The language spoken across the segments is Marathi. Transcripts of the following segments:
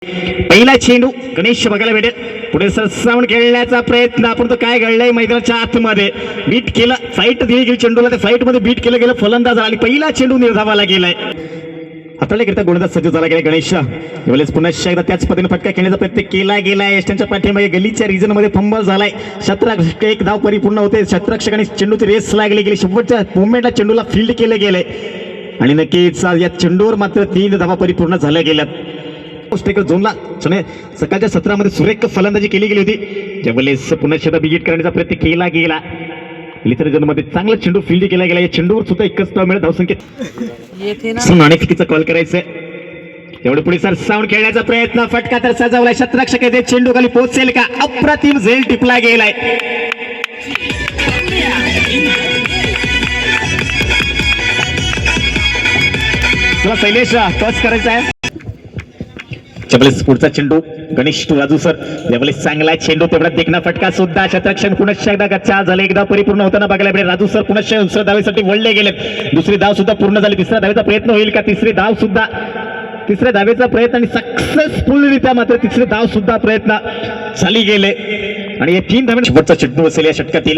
पहिला चेंडू गणेश बघायला भेटेल. पुढे सरसावून खेळण्याचा प्रयत्न. आपण तो काय घडलाय मैदानाच्या आतमध्ये बीट केलं, साईट दिली गेली चेंडूला, त्या साईट मध्ये बीट केलं गेलं, फलंदाज आणि पहिला चेंडू निर्धावाला गेलाय. हाताळण्याकरिता गोलंदाज सज्ज झाला गेला गणेश. यावेळेस पुन्हा एकदा त्याच पद्धतीने फटका खेळण्याचा प्रयत्न केला गेलाय. यष्ट्यांच्या पाठीमागे गलीच्या रिजन मध्ये फंबल झालाय. क्षेत्ररक्षक एक धाव परिपूर्ण होते. क्षेत्ररक्षकाने चेंडूची रेस लागली गेली. शेवटच्या मुवमेंटला चेंडूला फील्ड केलं गेलंय आणि नक्कीच या चेंडूवर मात्र 3 धावा परिपूर्ण झाल्या गेल्यात. झोनला सकाळच्या सत्रामध्ये सुरेख फलंदाजी केली गेली होती. ज्यावेळेस पुन्हा शेतात विकेट करण्याचा प्रयत्न केला गेला. मध्ये चांगला चेंडू फील्ड केला गेला. या चेंडूवर सुद्धा एकच धाव मिळत. धावसंख्येत नाणेफेकीचा कॉल करायचंय. एवढे पुढे सर साऊंड खेळण्याचा प्रयत्न. फटका तर सजवलाय. क्षेत्ररक्षक येते. चेंडू खाली पोहोचेल का? अप्रतिम झेल टिपला गेलाय. चला शैलेश टच करायचा आहे. त्यावेळेस पुढचा चेंडू गणेश टू राजू सर. त्यावेळेस चांगला चेंडू, तेवढा देखना फटका सुद्धा. क्षेत्ररक्षक पुन्हा एकदा गच्चा झाले. एकदा परिपूर्ण होताना बघायला मिळेल. राजू सर पुन्हा दुसऱ्या धावेसाठी वळले गेले. दुसरी धाव सुद्धा पूर्ण झाली. तिसऱ्या धावेचा प्रयत्न होईल का? तिसरी धाव सुद्धा, तिसऱ्या धावेचा प्रयत्न आणि सक्सेसफुलरित्या मात्र तिसरी धाव सुद्धा प्रयत्न झाली गेले आणि या 3 धावे शेवटचा चेंडू असेल या षटकातील.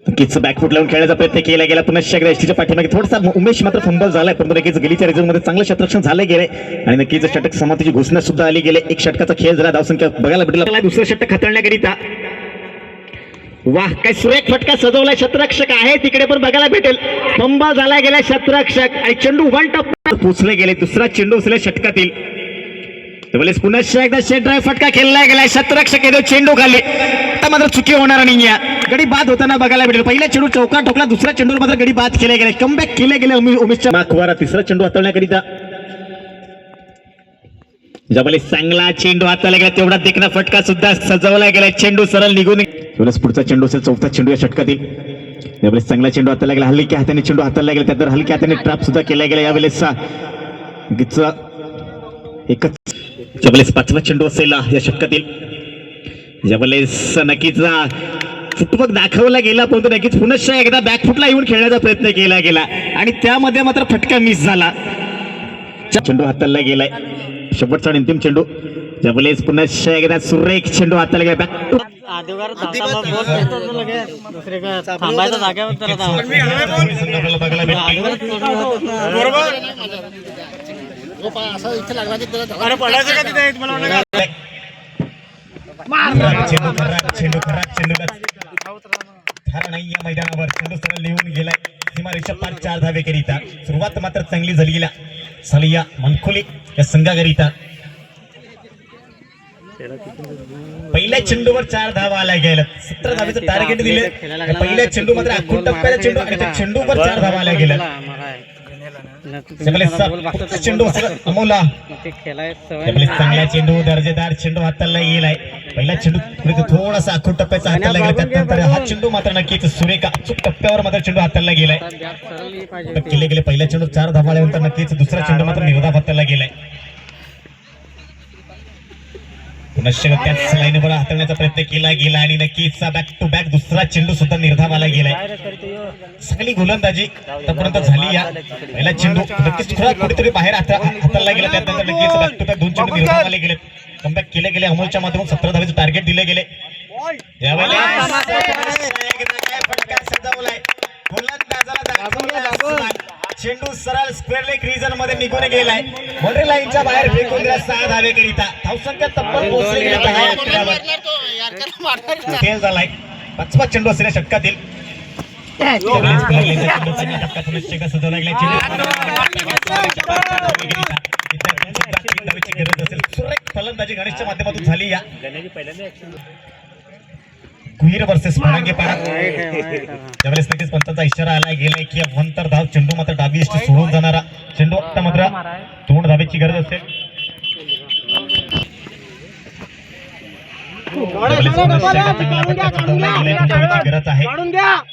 नक्कीच बॅकफूट लावून खेळण्याचा प्रयत्न केला गेला. पुन्हा एकदा एसटीच्या पाठीमागे थोडासा उमेश मात्र फंबल झालाय, परंतु नक्कीच गलीच्या रिझन मध्ये चांगलं क्षेत्ररक्षण झालं गेले आणि नक्कीच षटक समाप्तीची घोषणा सुद्धा आली गेले. एक षटकाचा खेळ जरा धावसंख्या बघायला भेटला. दुसरं षटक हाताळण्याकरिता वाह, काय सुरेख फटका सजवला. क्षेत्ररक्षक आहे तिकडे पण बघायला भेटेल. फंबल झाला गेला क्षेत्ररक्षक आणि चेंडू वन टप पोचले गेले. दुसरा चेंडू असलेल्या षटकातील. त्यावेळेस पुन्हा एकदा शेट ड्राईव्ह फटका खेळला गेला. क्षेत्ररक्षक येतो चेंडू खाली. आता मात्र चुकी होणार नाही. गडी बाद होताना बघायला भेटेल. पहिला चेंडू चौका ठोकला. दुसऱ्या चेंडूवर मात्र गडी बाद केले गेले. कमबॅक केले गेले उमेशच्या माखवारा. तिसरा चेंडू हाताळण्याकरिता ज्यावेळेस चांगला चेंडू हाताला गेला, तेवढा देखना फटका सुद्धा सजवला गेला. चेंडू सरळ निघून. त्यावेळेस पुढचा चेंडू असेल चौथा चेंडू या षटकातील. यावेळेस चांगला चेंडू हाताला गेला. हलक्या हाताने चेंडू हाताला गेला. त्यानंतर हलक्या हाताने ट्रॅप सुद्धा केला गेला. यावेळेस एकच ज्यावेळेस पाचवा चेंडू असेल या षटकातील. ज्यावेळेस नक्कीच फुटवर्क दाखवला गेला, परंतु नक्कीच पुन्हा एकदा बॅकफुटला येऊन खेळण्याचा प्रयत्न केला गेला आणि त्यामध्ये मात्र फटका मिस झाला. चेंडू हाताला गेलाय. शेवटचा अंतिम चेंडू. ज्यावेळेस पुन्हा एकदा सुरेख चेंडू हाताला गेला. बॅक टू मैदानावर चेंडू सरळ लिहून गेलाय. सीमारेषा पार 4 धावे करिता. सुरुवात मात्र चांगली झाली गेल्या सालिया मनखोली या संघाकरिता. पहिल्या चेंडूवर 4 धावा आल्या गेल्या. 17 धावेचं टार्गेट दिले. पहिल्या चेंडू मात्र अखूट टप्प्याच्या चेंडू आणि चेंडूवर 4 धावा आल्या गेल्या. चेंडू अमोला. चांगला चेंडू, दर्जेदार चेंडू हाताला गेलाय. पहिला चेंडू थोडासा अखूट टप्प्याचा हाताला गेला. त्यानंतर हा चेंडू मात्र नक्कीच सुरेख अचूक टप्प्यावर मात्र चेंडू हाताला गेलाय. केले गेले. पहिला चेंडू 4 धावा आल्यानंतर नक्कीच दुसरा चेंडू मात्र निर्धाव हाताला गेलाय. पुन्हा त्याच लाईनवर हाताळण्याचा प्रयत्न केला गेला आणि नक्कीच बॅक टू बॅक दुसरा चेंडू सुद्धा निर्धावाला गेलाय. चांगली गोलंदाजी आतापर्यंत झाली. या पहिला चेंडू नक्कीच थोडा कुठेतरी बाहेर हाताळला गेला. त्यानंतर नक्कीच बॅक टू बॅक 2 चेंडू निर्धावाले गेले. कमबॅक केले गेले. अमोलच्या माध्यमातून 17 धावेचे टार्गेट दिले गेले. चेंडू सरळ स्क्वेअर लेग रिजन मध्ये निघून गेलाय. बाउंड्री लाईनच्या बाहेर फेकून दिला. 6 धावे करिता. धावसंख्या तब्बल पोहोचली झालाय. 5वा चेंडू असलेल्या षटकातील. फलंदाजी गणेशच्या माध्यमातून झाली. या गुहीर वर्सेस फडांगे पाडा. त्यावेळेस नक्कीच पंचाचा इशारा आला गेलाय की अंतर धाव. चेंडू मात्र डावी एसटी सोडून जाणारा चेंडू. आता मात्र 2 धावेची गरज असेल. गरज आहे.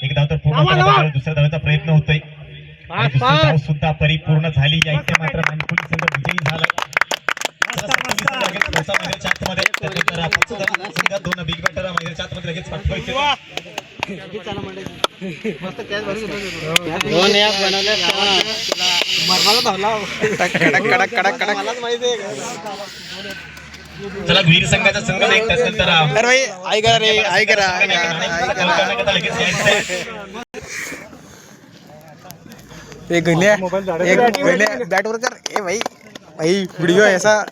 एक धाव तर पूर्ण. दुसऱ्या धावेचा प्रयत्न होतोय. दुसरी धाव सुद्धा परिपूर्ण झाली. या इथे मात्र मनखोली संघ विजयी झाला. 2 बिग बॅटर मैदानाच्या आतमध्ये लगेच पाठवायचे. दोन ॲप बनवले. चला वीर संघाचा संघ एक असेल तर अरे भाई ऐका रे ऐका एक गल्या बॅट वर कर ए भाई भाई व्हिडिओ ऐसा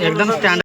एकदम स्टँड